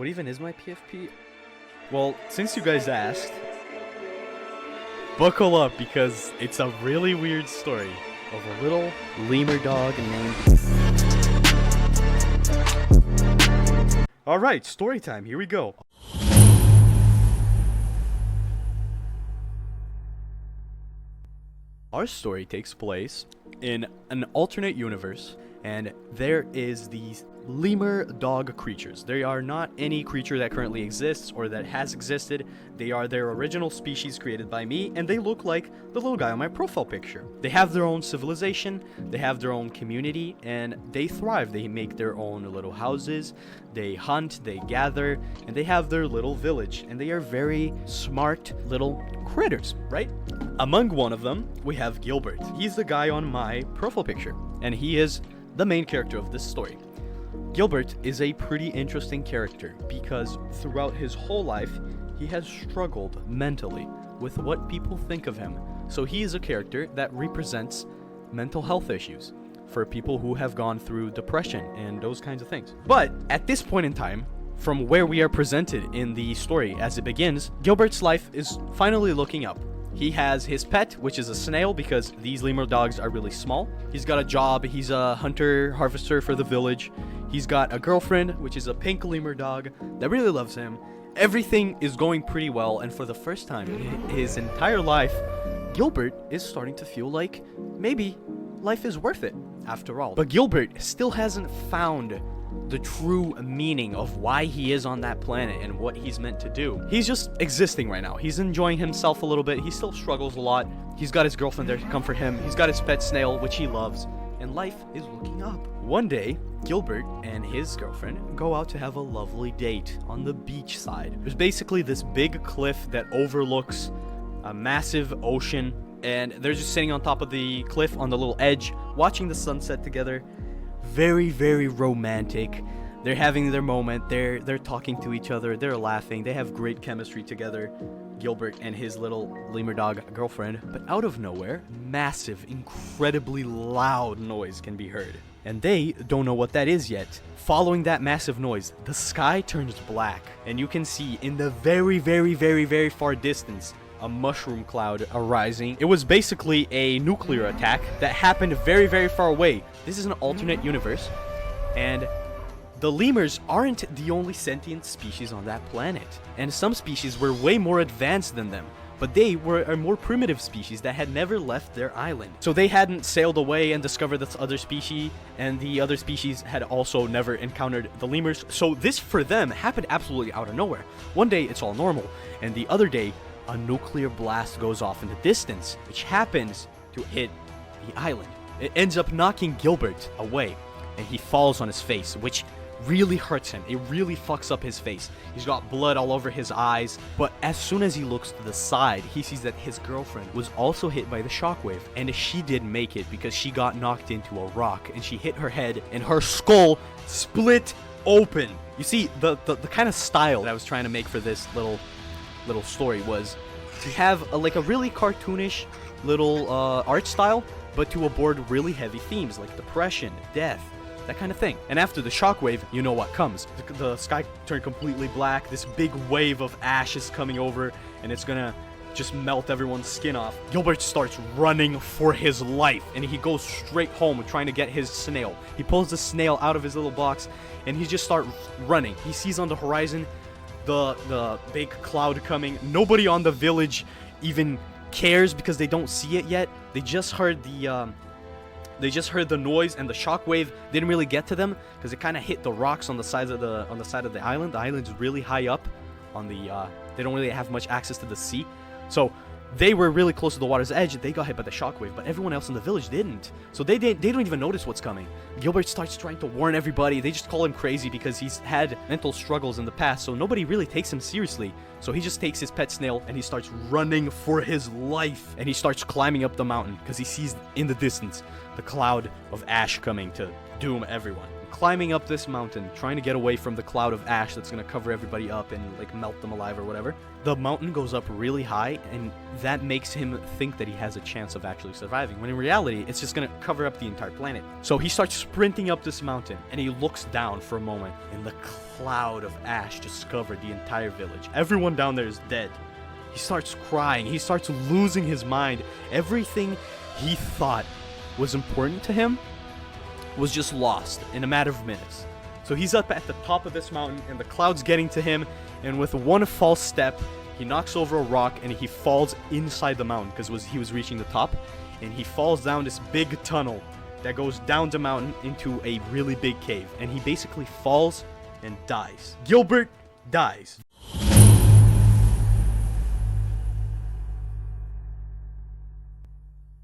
What even is my PFP? Well, since you guys asked, buckle up because it's a really weird story of a little lemur dog named... Alright, story time, here we go. Our story takes place in an alternate universe, and there is these lemur dog creatures. They are not any creature that currently exists or that has existed. They are their original species created by me, and they look like the little guy on my profile picture. They have their own civilization, they have their own community, and they thrive. They make their own little houses, they hunt, they gather, and they have their little village, and they are very smart little critters, right? Among one of them, we have Gilbert. He's the guy on my profile picture, and he is the main character of this story. Gilbert is a pretty interesting character because throughout his whole life, he has struggled mentally with what people think of him. So he is a character that represents mental health issues for people who have gone through depression and those kinds of things. But at this point in time, from where we are presented in the story as it begins, Gilbert's life is finally looking up. He has his pet, which is a snail, because these lemur dogs are really small. He's got a job. He's a hunter-harvester for the village. He's got a girlfriend, which is a pink lemur dog that really loves him. Everything is going pretty well, and for the first time in his entire life, Gilbert is starting to feel like maybe life is worth it after all. But Gilbert still hasn't found the true meaning of why he is on that planet and what he's meant to do. He's just existing right now. He's enjoying himself a little bit. He still struggles a lot. He's got his girlfriend there to comfort him. He's got his pet snail, which he loves, and life is looking up. One day, Gilbert and his girlfriend go out to have a lovely date on the beach side. There's basically this big cliff that overlooks a massive ocean, and they're just sitting on top of the cliff on the little edge, watching the sunset together. Very, very romantic. They're having their moment. They're talking to each other. They're laughing. They have great chemistry together, Gilbert and his little lemur dog girlfriend. But out of nowhere, massive, incredibly loud noise can be heard. And they don't know what that is yet. Following that massive noise, the sky turns black, and you can see in the very, very, very, very far distance a mushroom cloud arising. It was basically a nuclear attack that happened very, very far away. This is an alternate universe, and the lemurs aren't the only sentient species on that planet. And some species were way more advanced than them, but they were a more primitive species that had never left their island. So they hadn't sailed away and discovered this other species, and the other species had also never encountered the lemurs. So this, for them, happened absolutely out of nowhere. One day, it's all normal, and the other day, a nuclear blast goes off in the distance, which happens to hit the island. It ends up knocking Gilbert away, and he falls on his face, which really hurts him. It really fucks up his face. He's got blood all over his eyes, but as soon as he looks to the side, he sees that his girlfriend was also hit by the shockwave, and she didn't make it because she got knocked into a rock, and she hit her head, and her skull split open. You see, the kind of style that I was trying to make for this little story was to have a really cartoonish little art style, but to aboard really heavy themes like depression, death, that kind of thing. And after the shockwave, you know what comes. The sky turned completely black. This big wave of ash is coming over, and it's gonna just melt everyone's skin off. Gilbert starts running for his life, and he goes straight home trying to get his snail. He pulls the snail out of his little box, and he just starts running. He sees on the horizon the big cloud coming. Nobody on the village even cares because they don't see it yet. They just heard the noise, and the shockwave didn't really get to them because it kind of hit the rocks on the side of the island. The island's really high up on the they don't really have much access to the sea. So they were really close to the water's edge. They got hit by the shockwave, but everyone else in the village didn't. So they don't even notice what's coming. Gilbert starts trying to warn everybody. They just call him crazy because he's had mental struggles in the past, so nobody really takes him seriously. So he just takes his pet snail and he starts running for his life. And he starts climbing up the mountain because he sees in the distance the cloud of ash coming to doom everyone, climbing up this mountain, trying to get away from the cloud of ash that's going to cover everybody up and like melt them alive or whatever. The mountain goes up really high, and that makes him think that he has a chance of actually surviving, when in reality, it's just going to cover up the entire planet. So he starts sprinting up this mountain, and he looks down for a moment, and the cloud of ash just covered the entire village. Everyone down there is dead. He starts crying. He starts losing his mind. Everything he thought was important to him was just lost in a matter of minutes. So he's up at the top of this mountain, and the cloud's getting to him, and with one false step, he knocks over a rock, and he falls inside the mountain, because he was reaching the top, and he falls down this big tunnel that goes down the mountain into a really big cave, and he basically falls and dies. Gilbert dies.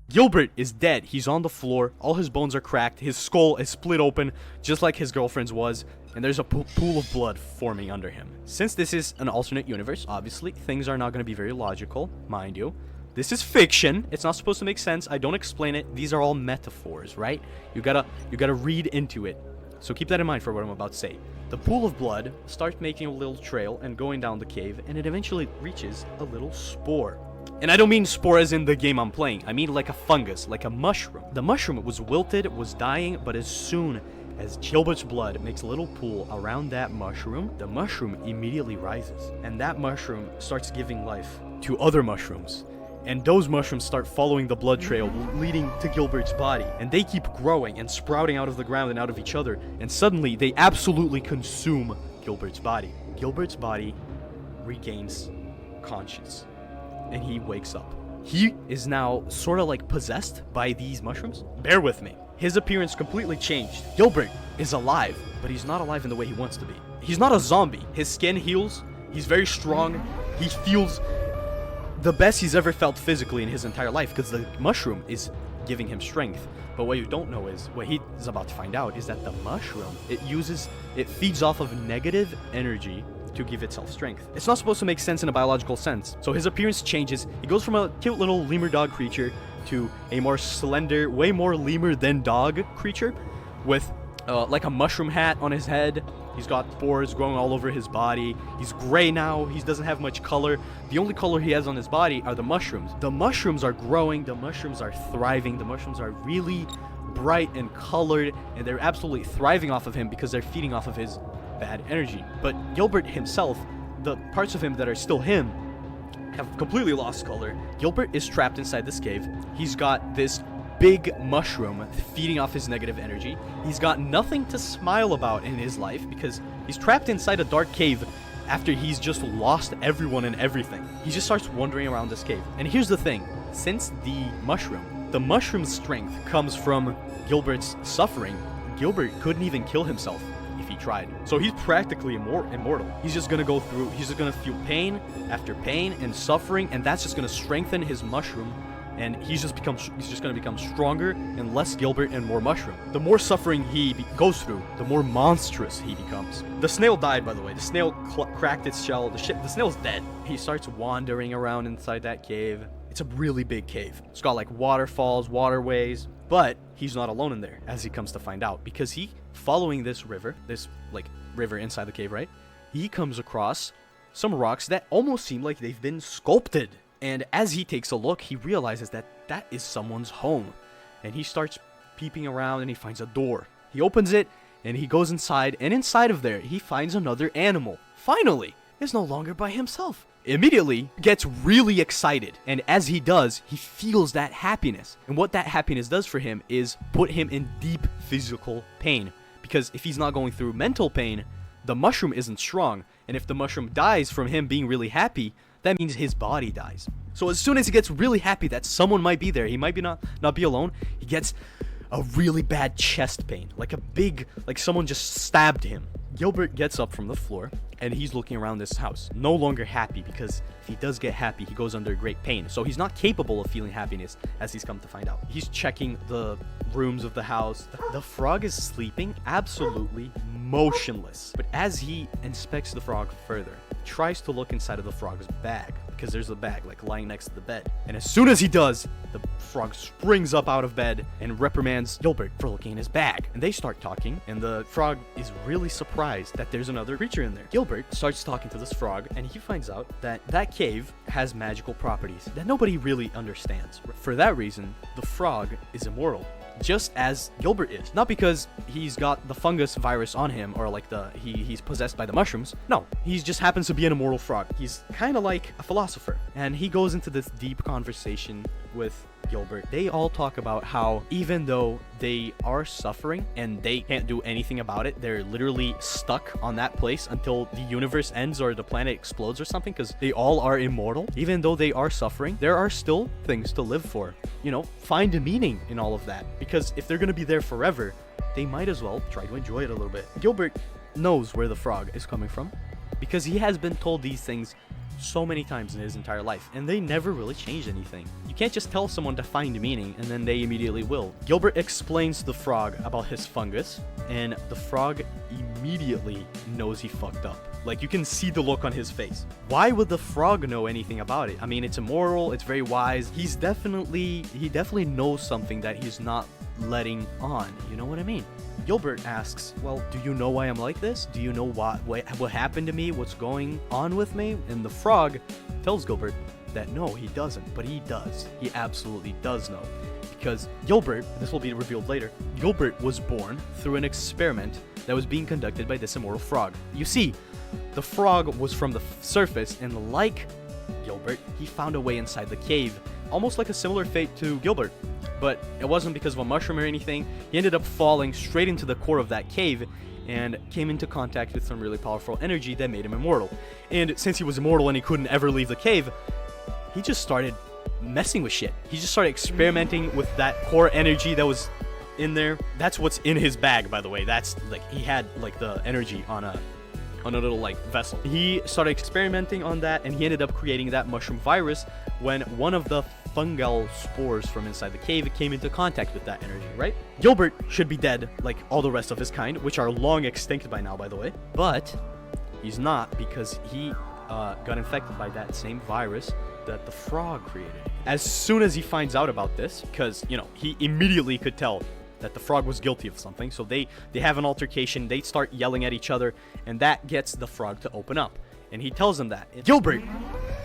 Gilbert is dead. He's on the floor. All his bones are cracked. His skull is split open, just like his girlfriend's was, and there's a pool of blood forming under him. Since this is an alternate universe, obviously, things are not going to be very logical, mind you. This is fiction. It's not supposed to make sense. I don't explain it. These are all metaphors, right? You gotta read into it. So keep that in mind for what I'm about to say. The pool of blood starts making a little trail and going down the cave, and it eventually reaches a little spore. And I don't mean spore as in the game I'm playing. I mean like a fungus, like a mushroom. The mushroom was wilted, was dying, but as soon as Gilbert's blood makes a little pool around that mushroom, the mushroom immediately rises. And that mushroom starts giving life to other mushrooms. And those mushrooms start following the blood trail leading to Gilbert's body. And they keep growing and sprouting out of the ground and out of each other. And suddenly, they absolutely consume Gilbert's body. Gilbert's body regains conscience. And he wakes up. He is now sort of like possessed by these mushrooms. Bear with me. His appearance completely changed. Gilbert is alive, but he's not alive in the way he wants to be. He's not a zombie. His skin heals. He's very strong. He feels the best he's ever felt physically in his entire life, because the mushroom is giving him strength. But what you don't know is, what he is about to find out is that the mushroom, it feeds off of negative energy to give itself strength. It's not supposed to make sense in a biological sense. So his appearance changes. He goes from a cute little lemur dog creature to a more slender, way more lemur than dog creature with like a mushroom hat on his head. He's got spores growing all over his body. He's gray now. He doesn't have much color. The only color he has on his body are the mushrooms. The mushrooms are growing. The mushrooms are thriving. The mushrooms are really bright and colored, and they're absolutely thriving off of him because they're feeding off of his bad energy. But Gilbert himself, the parts of him that are still him, have completely lost color. Gilbert is trapped inside this cave. He's got this big mushroom feeding off his negative energy. He's got nothing to smile about in his life because he's trapped inside a dark cave after he's just lost everyone and everything. He just starts wandering around this cave. And here's the thing. Since the mushroom's strength comes from Gilbert's suffering, Gilbert couldn't even kill himself if he tried. So he's practically immortal. He's just gonna feel pain after pain and suffering, and that's just gonna strengthen his mushroom, and he's just gonna become stronger and less Gilbert and more mushroom. The more suffering he goes through, the more monstrous he becomes. The snail died, by the way. The snail cracked its shell. The snail's dead. He starts wandering around inside that cave. It's a really big cave. It's got like waterfalls, waterways, but he's not alone in there, as he comes to find out, because following this river inside the cave, right? He comes across some rocks that almost seem like they've been sculpted. And as he takes a look, he realizes that that is someone's home. And he starts peeping around, and he finds a door. He opens it, and he goes inside, and inside of there, he finds another animal. Finally, is no longer by himself. Immediately gets really excited, and as he does, he feels that happiness. And what that happiness does for him is put him in deep physical pain, because if he's not going through mental pain, the mushroom isn't strong, and if the mushroom dies from him being really happy, that means his body dies. So as soon as he gets really happy that someone might be there, he might be not be alone, he gets a really bad chest pain, like someone just stabbed him. Gilbert gets up from the floor, and he's looking around this house, no longer happy, because if he does get happy, he goes under great pain. So he's not capable of feeling happiness, as he's come to find out. He's checking the rooms of the house. The frog is sleeping, absolutely motionless. But as he inspects the frog further, tries to look inside of the frog's bag, because there's a bag like lying next to the bed. And as soon as he does, the frog springs up out of bed and reprimands Gilbert for looking in his bag. And they start talking, and the frog is really surprised that there's another creature in there. Gilbert starts talking to this frog, and he finds out that that cave has magical properties that nobody really understands. For that reason, the frog is immortal, just as Gilbert is. Not because he's got the fungus virus on him, or like he's possessed by the mushrooms. No, he just happens to be an immortal frog. He's kind of like a philosopher, and he goes into this deep conversation with Gilbert. They all talk about how even though they are suffering and they can't do anything about it, they're literally stuck on that place until the universe ends or the planet explodes or something, because they all are immortal. Even though they are suffering, there are still things to live for. You know, find a meaning in all of that, because if they're gonna be there forever, they might as well try to enjoy it a little bit. Gilbert knows where the frog is coming from, because he has been told these things so many times in his entire life, and they never really changed anything. You can't just tell someone to find meaning and then they immediately will. Gilbert explains to the frog about his fungus, and the frog immediately knows he fucked up. Like, you can see the look on his face. Why would the frog know anything about it? I mean, it's immortal, it's very wise. He definitely knows something that he's not letting on. You know what I mean? Gilbert asks, well, do you know why I'm like this? Do you know what happened to me? What's going on with me? And the frog tells Gilbert that no, he doesn't, but he does. He absolutely does know. Because Gilbert, this will be revealed later, Gilbert was born through an experiment that was being conducted by this immortal frog. You see, the frog was from the surface, and like Gilbert, he found a way inside the cave, almost like a similar fate to Gilbert. But it wasn't because of a mushroom or anything. He ended up falling straight into the core of that cave and came into contact with some really powerful energy that made him immortal. And since he was immortal and he couldn't ever leave the cave, he just started messing with shit. He just started experimenting with that core energy that was in there. That's what's in his bag, by the way. That's like, he had like the energy on a little like vessel. He started experimenting on that, and he ended up creating that mushroom virus when one of the fungal spores from inside the cave came into contact with that energy, right? Gilbert should be dead like all the rest of his kind, which are long extinct by now, by the way. But he's not, because he got infected by that same virus that the frog created. As soon as he finds out about this, because, you know, he immediately could tell that the frog was guilty of something, so they have an altercation, they start yelling at each other, and that gets the frog to open up. And he tells him that. Gilbert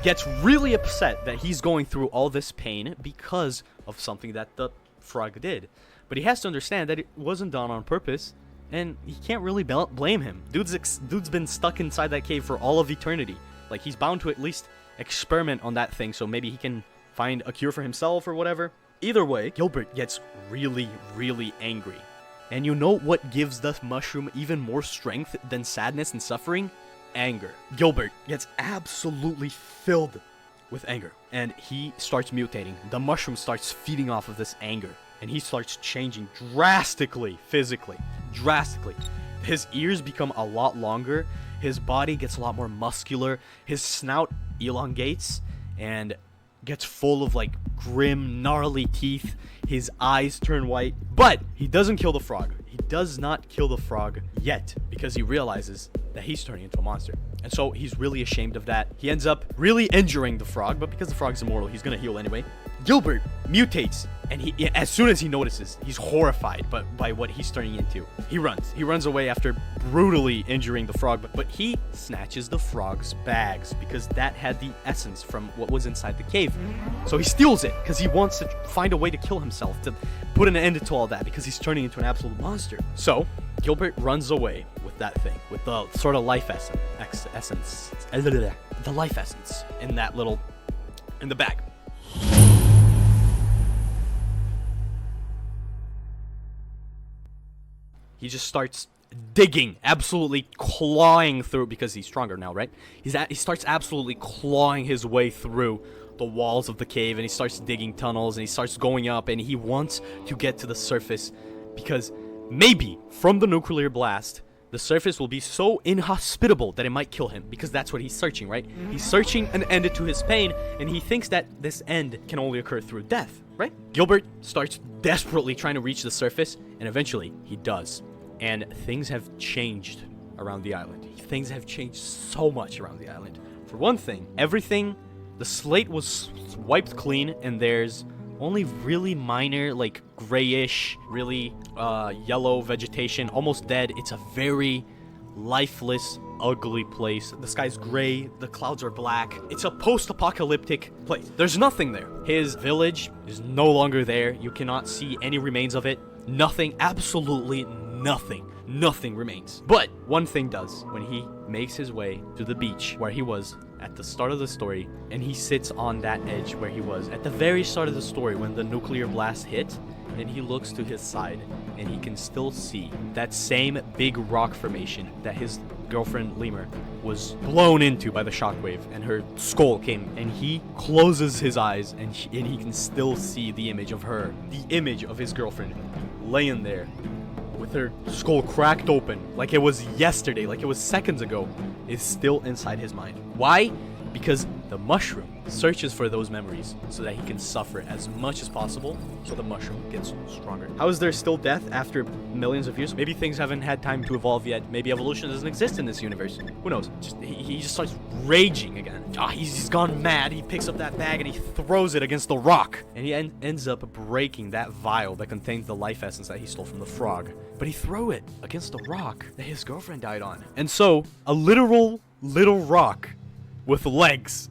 gets really upset that he's going through all this pain because of something that the frog did. But he has to understand that it wasn't done on purpose, and he can't really blame him. Dude's been stuck inside that cave for all of eternity. Like, he's bound to at least experiment on that thing, so maybe he can find a cure for himself or whatever. Either way, Gilbert gets really, really angry. And you know what gives the mushroom even more strength than sadness and suffering? Anger. Gilbert gets absolutely filled with anger, and he starts mutating. The mushroom starts feeding off of this anger, and he starts changing drastically, physically. Drastically. His ears become a lot longer, his body gets a lot more muscular, his snout elongates, and gets full of like grim, gnarly teeth. His eyes turn white, but he doesn't kill the frog. He does not kill the frog yet, because he realizes that he's turning into a monster. And so he's really ashamed of that. He ends up really injuring the frog, but because the frog's immortal, he's gonna heal anyway. Gilbert mutates, and he, as soon as he notices, he's horrified by what he's turning into. He runs away after brutally injuring the frog, but he snatches the frog's bags, because that had the essence from what was inside the cave. So he steals it, because he wants to find a way to kill himself, to put an end to all that, because he's turning into an absolute monster. So Gilbert runs away with that thing, with the sort of life essence, the life essence in that little, in the bag. He just starts digging, absolutely clawing through, because he's stronger now, right? He starts absolutely clawing his way through the walls of the cave, and he starts digging tunnels, and he starts going up, and he wants to get to the surface, because maybe from the nuclear blast, the surface will be so inhospitable that it might kill him, because that's what he's searching, right? He's searching an end to his pain, and he thinks that this end can only occur through death, right? Gilbert starts desperately trying to reach the surface, and eventually he does. And things have changed around the island. Things have changed so much around the island. For one thing, the slate was wiped clean, and there's only really minor, like, grayish, really yellow vegetation, almost dead. It's a very lifeless, ugly place. The sky's gray, the clouds are black. It's a post-apocalyptic place. There's nothing there. His village is no longer there. You cannot see any remains of it. Nothing, absolutely nothing. Nothing remains. But one thing does. When he makes his way to the beach where he was at the start of the story, and he sits on that edge where he was at the very start of the story when the nuclear blast hit, and he looks to his side, and he can still see that same big rock formation that his girlfriend Lemur was blown into by the shockwave, and her skull came, and he closes his eyes, and he can still see the image of her, the image of his girlfriend, laying there with her skull cracked open, like it was yesterday, like it was seconds ago, is still inside his mind. Why? Because the mushroom searches for those memories so that he can suffer as much as possible, so the mushroom gets stronger. How is there still death after millions of years? Maybe things haven't had time to evolve yet. Maybe evolution doesn't exist in this universe. Who knows? He just starts raging again. He's gone mad. He picks up that bag and he throws it against the rock. And he ends up breaking that vial that contains the life essence that he stole from the frog. But he threw it against the rock that his girlfriend died on. And so, a literal little rock with legs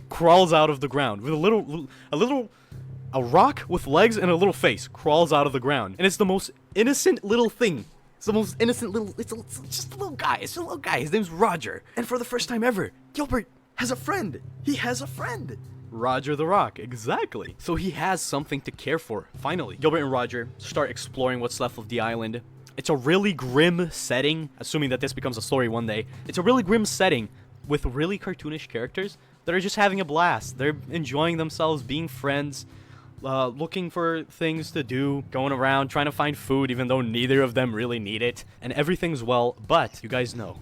crawls out of the ground with a rock with legs and a little face crawls out of the ground, and it's the most innocent little thing. It's the most innocent little. It's just a little guy. It's just a little guy. His name's Roger, and for the first time ever, Gilbert has a friend. He has a friend. Roger the Rock, exactly. So he has something to care for. Finally, Gilbert and Roger start exploring what's left of the island. It's a really grim setting, assuming that this becomes a story one day. It's a really grim setting with really cartoonish characters that are just having a blast. They're enjoying themselves, being friends, looking for things to do, going around, trying to find food, even though neither of them really need it. And everything's well, but you guys know,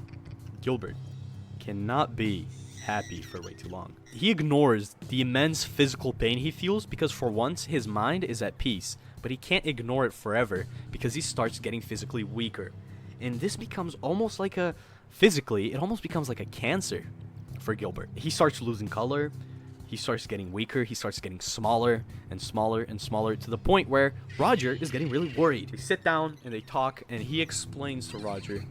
Gilbert cannot be happy for way too long. He ignores the immense physical pain he feels because for once his mind is at peace, but he can't ignore it forever because he starts getting physically weaker. And this becomes almost like it almost becomes like a cancer for Gilbert. He starts losing color, he starts getting weaker, he starts getting smaller and smaller and smaller to the point where Roger is getting really worried. They sit down and they talk, and he explains to Roger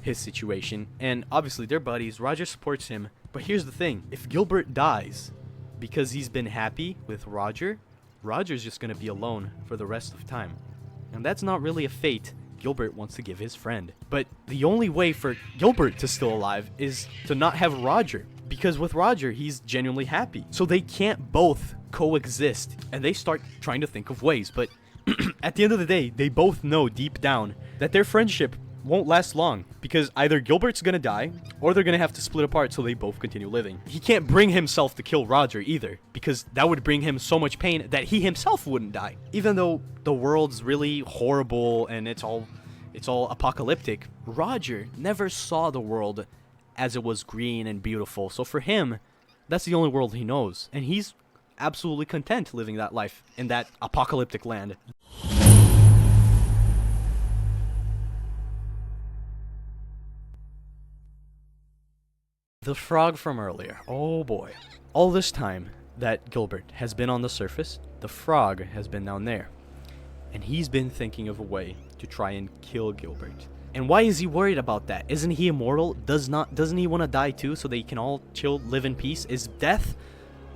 his situation, and obviously they're buddies. Roger supports him, but here's the thing. If Gilbert dies because he's been happy with Roger, Roger's just gonna be alone for the rest of time, and that's not really a fate Gilbert wants to give his friend. But the only way for Gilbert to still alive is to not have Roger, because with Roger he's genuinely happy. So they can't both coexist, and they start trying to think of ways. But at the end of the day, they both know deep down that their friendship won't last long, because either Gilbert's gonna die or they're gonna have to split apart so they both continue living. He can't bring himself to kill Roger either, because that would bring him so much pain that he himself wouldn't die. Even though the world's really horrible and it's all apocalyptic, Roger never saw the world as it was green and beautiful. So for him, that's the only world he knows, and he's absolutely content living that life in that apocalyptic land. The frog from earlier. Oh boy. All this time that Gilbert has been on the surface, the frog has been down there. And he's been thinking of a way to try and kill Gilbert. And why is he worried about that? Isn't he immortal? Doesn't he want to die too so they can all chill, live in peace? Is death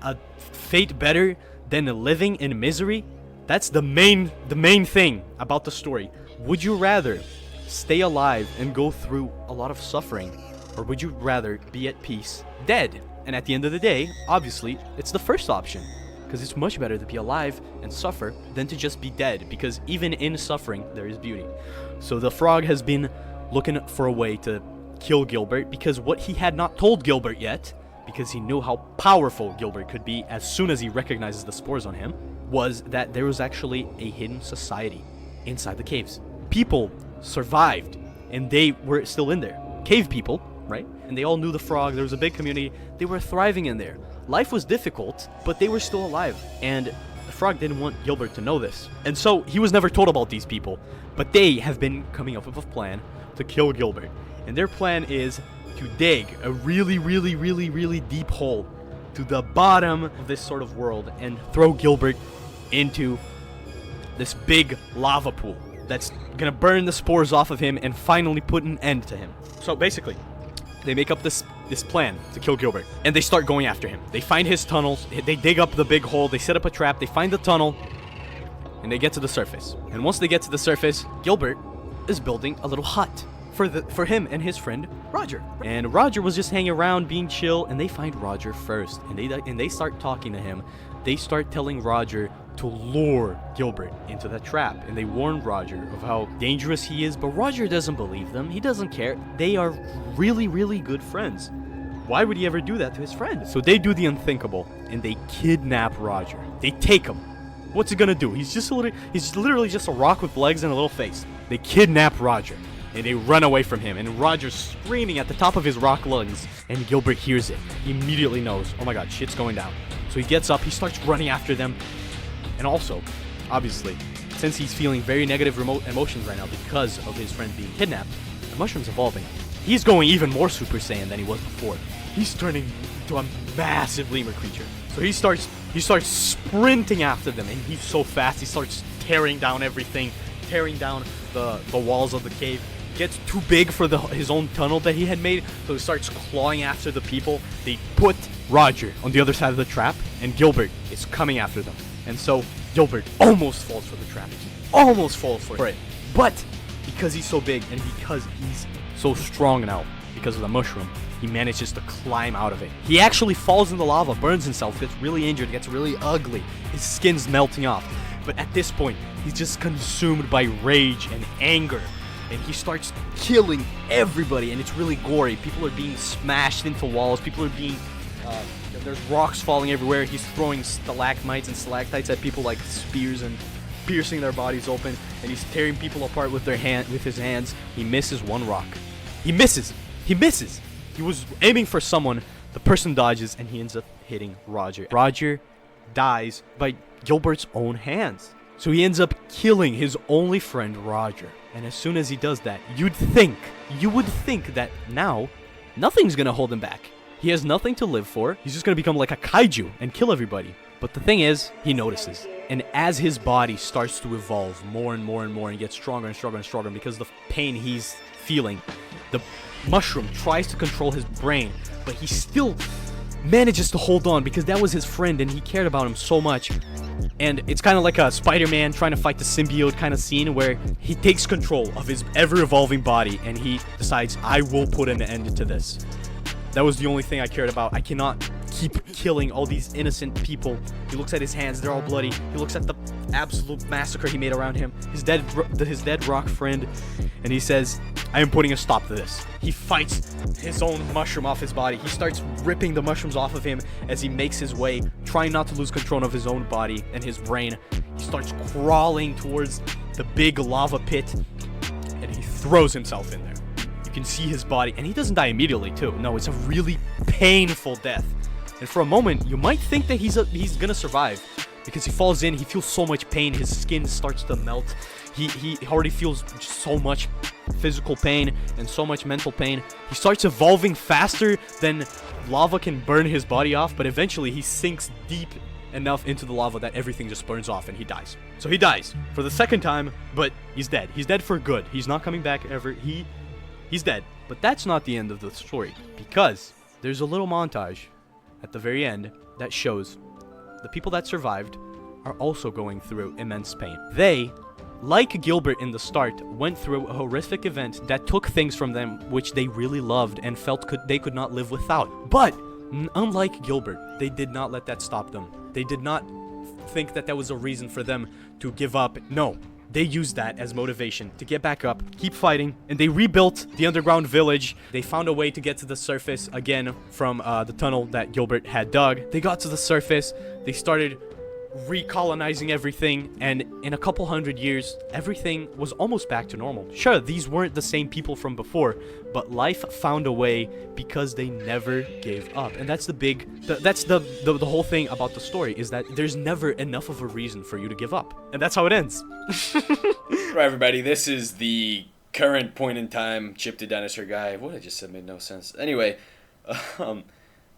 a fate better than living in misery? That's the main thing about the story. Would you rather stay alive and go through a lot of suffering, or would you rather be at peace, dead? And at the end of the day, obviously, it's the first option, because it's much better to be alive and suffer than to just be dead, because even in suffering, there is beauty. So the frog has been looking for a way to kill Gilbert, because what he had not told Gilbert yet, because he knew how powerful Gilbert could be as soon as he recognizes the spores on him, was that there was actually a hidden society inside the caves. People survived, and they were still in there. Cave people, right? And they all knew the frog. There was a big community. They were thriving in there. Life was difficult, but they were still alive. And the frog didn't want Gilbert to know this. And so he was never told about these people. But they have been coming up with a plan to kill Gilbert. And their plan is to dig a really, really, really, really deep hole to the bottom of this sort of world and throw Gilbert into this big lava pool that's gonna burn the spores off of him and finally put an end to him. So basically, they make up this plan to kill Gilbert, and they start going after him. They find his tunnels, they dig up the big hole, they set up a trap, they find the tunnel, and they get to the surface. And once they get to the surface, Gilbert is building a little hut for him and his friend Roger. And Roger was just hanging around being chill, and they find Roger first, and they start talking to him. They start telling Roger to lure Gilbert into the trap, and they warn Roger of how dangerous he is, but Roger doesn't believe them. He doesn't care. They are really, really good friends. Why would he ever do that to his friend? So they do the unthinkable, and they kidnap Roger. They take him. What's he gonna do? He's literally just a rock with legs and a little face. They kidnap Roger, and they run away from him, and Roger's screaming at the top of his rock lungs, and Gilbert hears it. He immediately knows, oh my god, shit's going down. So he gets up, he starts running after them, and also, obviously, since he's feeling very negative emotions right now because of his friend being kidnapped, the mushroom's evolving. He's going even more Super Saiyan than he was before. He's turning into a massive lemur creature. So he starts sprinting after them, and he's so fast, he starts tearing down everything, tearing down the walls of the cave. Gets too big for his own tunnel that he had made, so he starts clawing after the people. They put Roger on the other side of the trap, and Gilbert is coming after them. And so Gilbert almost falls for the trap. He almost falls for it. But because he's so big and because he's so strong now, because of the mushroom, he manages to climb out of it. He actually falls in the lava, burns himself, gets really injured, gets really ugly. His skin's melting off. But at this point, he's just consumed by rage and anger. And he starts killing everybody, and it's really gory. People are being smashed into walls. People are being... there's rocks falling everywhere. He's throwing stalagmites and stalactites at people like spears and piercing their bodies open. And he's tearing people apart with his hands. He misses one rock. He misses. He was aiming for someone. The person dodges, and he ends up hitting Roger. Roger dies by Gilbert's own hands. So he ends up killing his only friend, Roger. And as soon as he does that, you would think that now, nothing's gonna hold him back. He has nothing to live for. He's just gonna become like a kaiju and kill everybody. But the thing is, he notices. And as his body starts to evolve more and more and more and gets stronger and stronger and stronger because of the pain he's feeling, the mushroom tries to control his brain, but he still manages to hold on because that was his friend and he cared about him so much. And it's kind of like a Spider-Man trying to fight the symbiote kind of scene where he takes control of his ever-evolving body and he decides, I will put an end to this. That was the only thing I cared about. I cannot keep killing all these innocent people. He looks at his hands, they're all bloody. He looks at the absolute massacre he made around him, his dead rock friend, and he says, I am putting a stop to this. He fights his own mushroom off his body. He starts ripping the mushrooms off of him as he makes his way, trying not to lose control of his own body and his brain. He starts crawling towards the big lava pit, and he throws himself in there. You can see his body, and he doesn't die immediately too. No, it's a really painful death. And for a moment, you might think that he's gonna survive, because he falls in, he feels so much pain, his skin starts to melt. He already feels so much physical pain and so much mental pain. He starts evolving faster than lava can burn his body off, but eventually he sinks deep enough into the lava that everything just burns off and he dies. So he dies for the second time, but he's dead. He's dead for good. He's not coming back ever. He's dead. But that's not the end of the story, because there's a little montage at the very end that shows the people that survived are also going through immense pain. They, like Gilbert in the start, went through a horrific event that took things from them which they really loved and felt they could not live without. But unlike Gilbert, they did not let that stop them. They did not think that was a reason for them to give up. No, they used that as motivation to get back up, keep fighting, and they rebuilt the underground village. They found a way to get to the surface again from the tunnel that Gilbert had dug. They got to the surface, they started recolonizing everything, and in a couple hundred years, everything was almost back to normal. Sure, these weren't the same people from before, but life found a way because they never gave up. And that's the whole thing about the story, is that there's never enough of a reason for you to give up. And that's how it ends. Right, everybody, this is the current point in time, Chip the Dinosaur guy. What I just said made no sense. Anyway, um,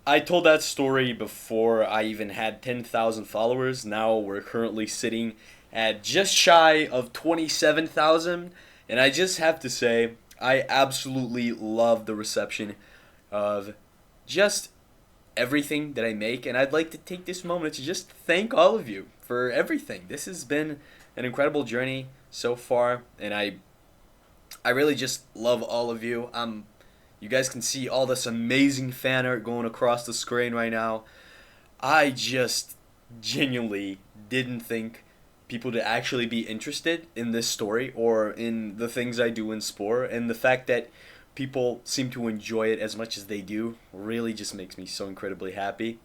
I told that story before I even had 10,000 followers. Now we're currently sitting at just shy of 27,000. And I just have to say, I absolutely love the reception of just everything that I make. And I'd like to take this moment to just thank all of you for everything. This has been an incredible journey so far. And I really just love all of you. You guys can see all this amazing fan art going across the screen right now. I just genuinely didn't think people to actually be interested in this story or in the things I do in sport, and the fact that people seem to enjoy it as much as they do really just makes me so incredibly happy.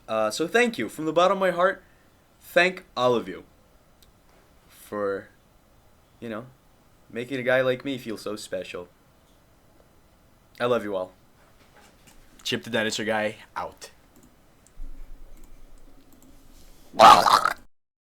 So thank you from the bottom of my heart. Thank all of you for, you know, making a guy like me feel so special. I love you all. Chip the Dinosaur guy out.